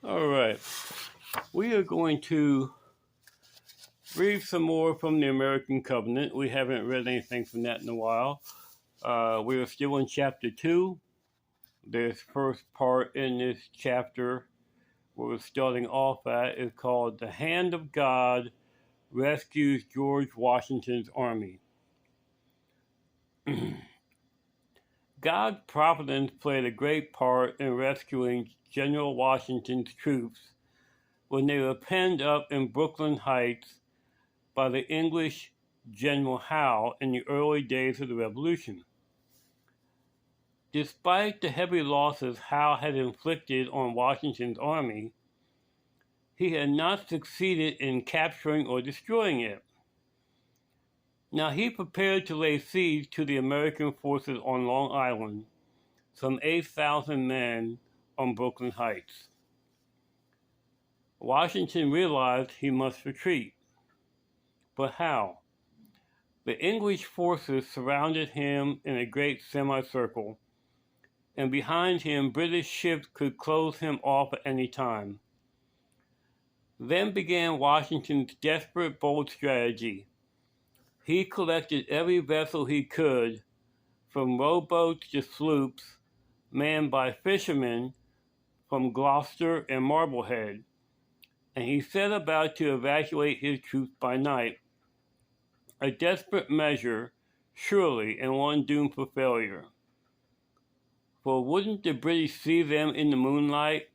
All right. We are going to read some more from the American Covenant. We haven't read anything from that in a while. We are still in chapter 2. This first part in this chapter, where we're starting off at, is called The Hand of God Rescues George Washington's Army. God's providence played a great part in rescuing General Washington's troops when they were penned up in Brooklyn Heights by the English General Howe in the early days of the Revolution. Despite the heavy losses Howe had inflicted on Washington's army, he had not succeeded in capturing or destroying it. Now he prepared to lay siege to the American forces on Long Island, some 8,000 men on Brooklyn Heights. Washington realized he must retreat. But how? The English forces surrounded him in a great semicircle, and behind him British ships could close him off at any time. Then began Washington's desperate, bold strategy. He collected every vessel he could, from rowboats to sloops, manned by fishermen from Gloucester and Marblehead, and he set about to evacuate his troops by night. A desperate measure, surely, and one doomed for failure. For wouldn't the British see them in the moonlight,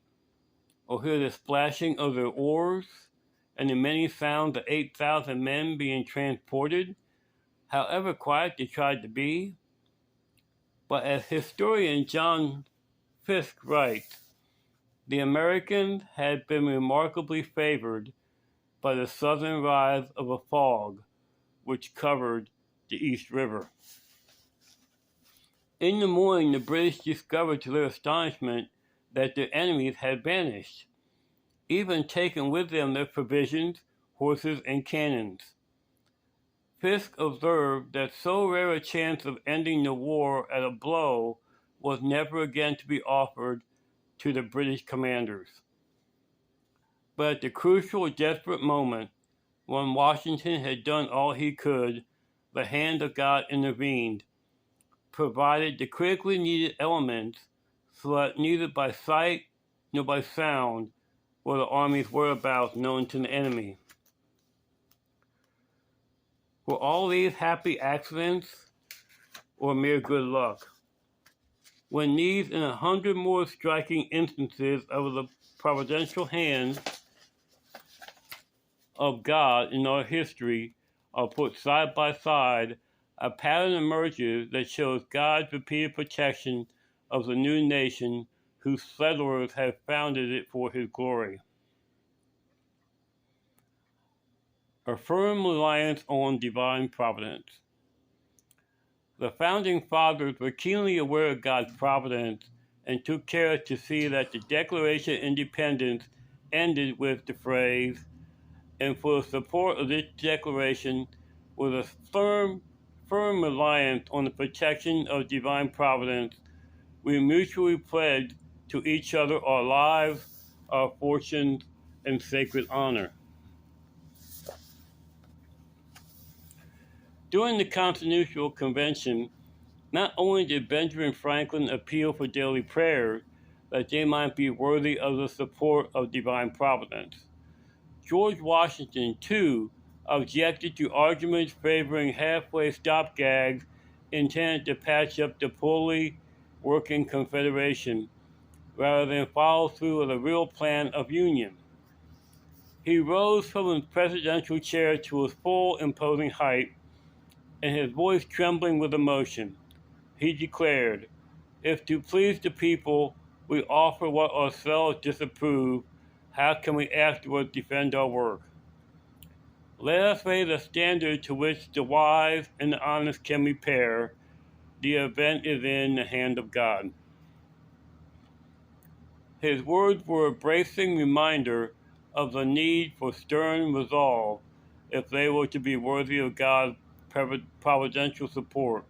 or hear the splashing of their oars, and the many sounds of 8,000 men being transported, however quiet they tried to be? But as historian John Fiske writes, the Americans had been remarkably favored by the southern rise of a fog which covered the East River. In the morning, the British discovered to their astonishment that their enemies had vanished, even taken with them their provisions, horses, and cannons. Fiske observed that so rare a chance of ending the war at a blow was never again to be offered to the British commanders. But at the crucial, desperate moment, when Washington had done all he could, the hand of God intervened, provided the critically needed elements so that neither by sight nor by sound were the army's whereabouts known to the enemy. Were all these happy accidents or mere good luck? When these and 100 more striking instances of the providential hand of God in our history are put side by side, a pattern emerges that shows God's repeated protection of the new nation whose settlers have founded it for his glory. A firm reliance on divine providence. The founding fathers were keenly aware of God's providence and took care to see that the Declaration of Independence ended with the phrase, "And for the support of this declaration, with a firm reliance on the protection of divine providence, we mutually pledge to each other our lives, our fortunes, and sacred honor." During the Constitutional Convention, not only did Benjamin Franklin appeal for daily prayers that they might be worthy of the support of divine providence, George Washington, too, objected to arguments favoring halfway stopgags intended to patch up the poorly working Confederation, rather than follow through with a real plan of union. He rose from his presidential chair to his full imposing height, and his voice trembling with emotion. He declared, "If to please the people we offer what ourselves disapprove, how can we afterwards defend our work? Let us raise a standard to which the wise and the honest can repair. The event is in the hand of God." His words were a bracing reminder of the need for stern resolve if they were to be worthy of God's providential support.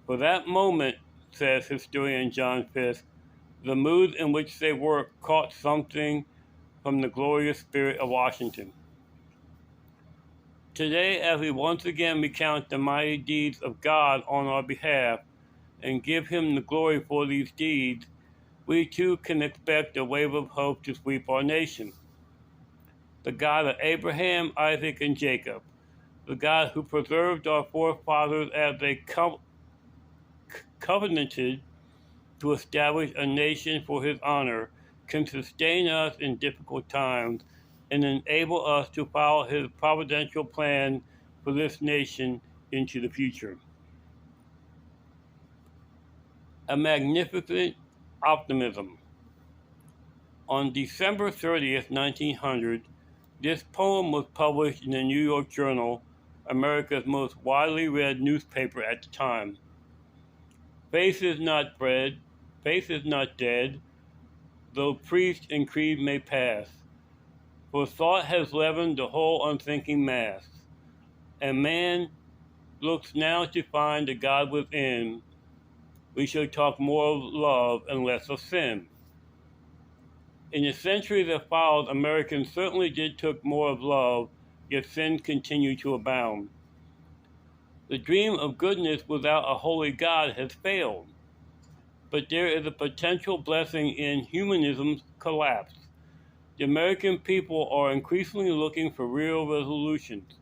For that moment, says historian John Fiske, The mood in which they worked caught something from the glorious spirit of Washington. Today, as we once again recount the mighty deeds of God on our behalf and give Him the glory for these deeds, we too can expect a wave of hope to sweep our nation. The God of Abraham, Isaac, and Jacob, the God who preserved our forefathers as they covenanted to establish a nation for His honor, can sustain us in difficult times and enable us to follow His providential plan for this nation into the future. A magnificent optimism. On December 30th, 1900, this poem was published in the New York Journal, America's most widely read newspaper at the time. Faith is not bread, faith is not dead, though priest and creed may pass. For thought has leavened the whole unthinking mass, and man looks now to find the God within. We shall talk more of love and less of sin. In the century that followed, Americans certainly did talk more of love, yet sin continued to abound. The dream of goodness without a holy God has failed, but there is a potential blessing in humanism's collapse. The American people are increasingly looking for real resolutions.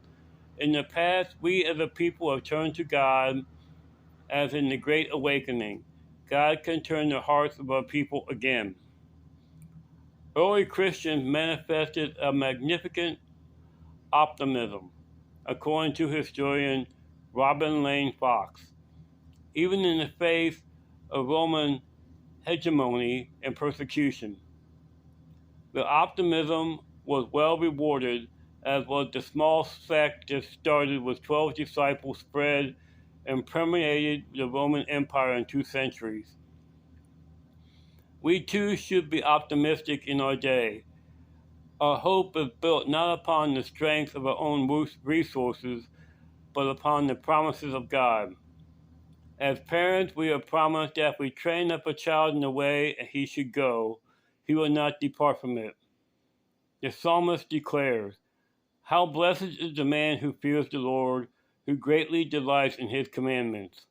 In the past, we as a people have turned to God, as in the Great Awakening. God can turn the hearts of our people again. Early Christians manifested a magnificent optimism, according to historian Robin Lane Fox, even in the face of Roman hegemony and persecution. The optimism was well rewarded, as was the small sect that started with 12 disciples spread and permeated the Roman Empire in 2 centuries. We too should be optimistic in our day. Our hope is built not upon the strength of our own resources, but upon the promises of God. As parents, we are promised that if we train up a child in the way he should go, he will not depart from it. The psalmist declares, "How blessed is the man who fears the Lord, who greatly delights in His commandments.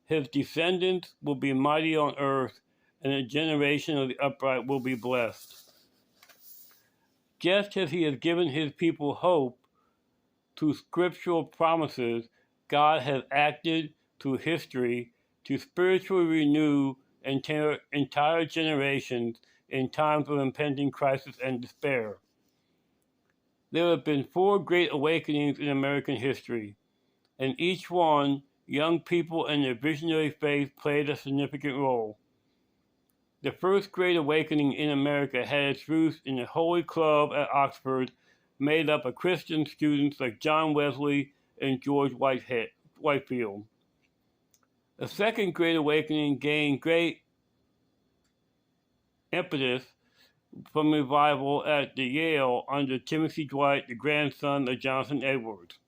His descendants will be mighty on earth, and the generation of the upright will be blessed." Just as He has given His people hope through scriptural promises, God has acted through history to spiritually renew entire generations in times of impending crisis and despair. There have been 4 great awakenings in American history. In each one, young people and their visionary faith played a significant role. The first Great Awakening in America had its roots in the Holy Club at Oxford, made up of Christian students like John Wesley and George Whitefield. The second Great Awakening gained great impetus from revival at the Yale under Timothy Dwight, the grandson of Jonathan Edwards.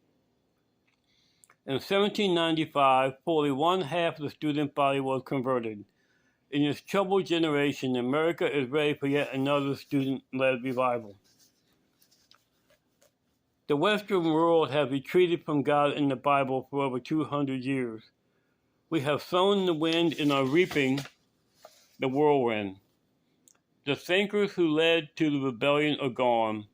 In 1795, fully one half of the student body was converted. In this troubled generation, America is ready for yet another student-led revival. The Western world has retreated from God in the Bible for over 200 years. We have sown the wind and are reaping the whirlwind. The thinkers who led to the rebellion are gone.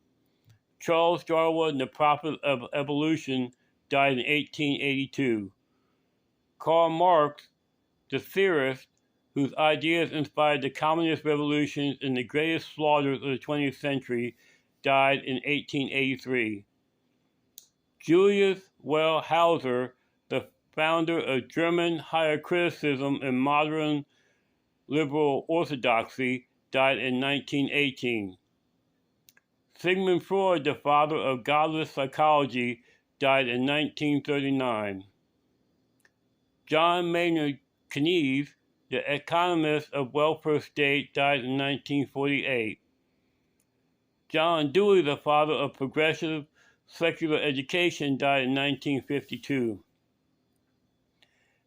Charles Darwin, the prophet of evolution, died in 1882. Karl Marx, the theorist whose ideas inspired the communist revolutions and the greatest slaughters of the 20th century, died in 1883. Julius Wellhauser, the founder of German higher criticism and modern liberal orthodoxy, died in 1918. Sigmund Freud, the father of godless psychology, died in 1939. John Maynard Keynes, the economist of welfare state, died in 1948. John Dewey, the father of progressive secular education, died in 1952.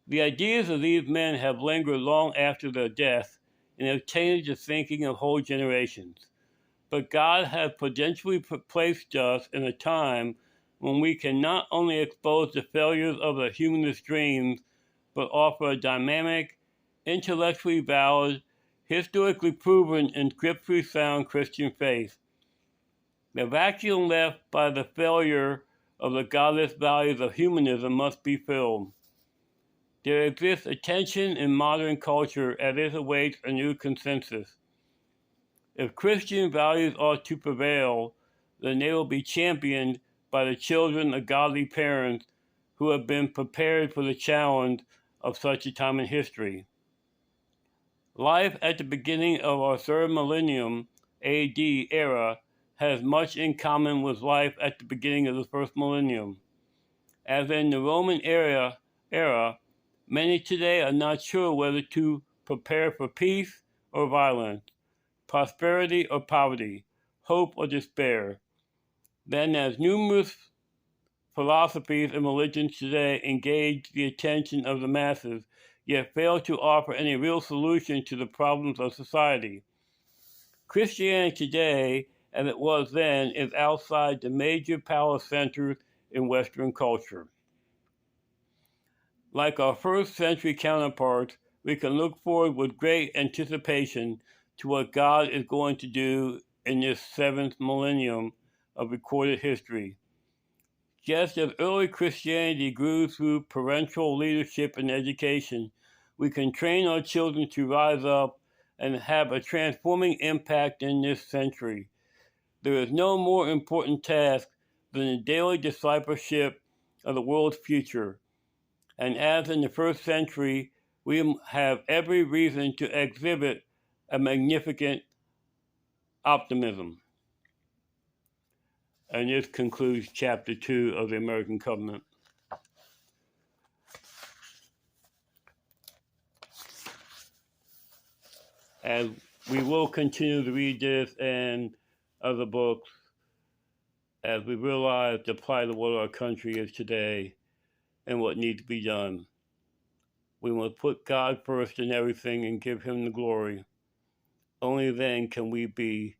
The ideas of these men have lingered long after their death, and have changed the thinking of whole generations. But God has prudentially placed us in a time when we can not only expose the failures of the humanist dreams, but offer a dynamic, intellectually valid, historically proven, and scripturally sound Christian faith. The vacuum left by the failure of the godless values of humanism must be filled. There exists a tension in modern culture as it awaits a new consensus. If Christian values are to prevail, then they will be championed by the children of godly parents who have been prepared for the challenge of such a time in history. Life at the beginning of our third millennium AD era has much in common with life at the beginning of the first millennium. As in the Roman era, many today are not sure whether to prepare for peace or violence, prosperity or poverty, hope or despair. Then, as numerous philosophies and religions today engage the attention of the masses, yet fail to offer any real solution to the problems of society. Christianity today, as it was then, is outside the major power centers in Western culture. Like our first century counterparts, we can look forward with great anticipation to what God is going to do in this seventh millennium of recorded history. Just as early Christianity grew through parental leadership and education, we can train our children to rise up and have a transforming impact in this century. There is no more important task than the daily discipleship of the world's future. And as in the first century, we have every reason to exhibit a magnificent optimism. And this concludes chapter 2 of the American Covenant. As we will continue to read this and other books as we realize the plight of what our country is today and what needs to be done. We must put God first in everything and give Him the glory. Only then can we be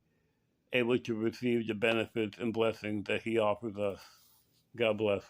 able to receive the benefits and blessings that He offers us. God bless.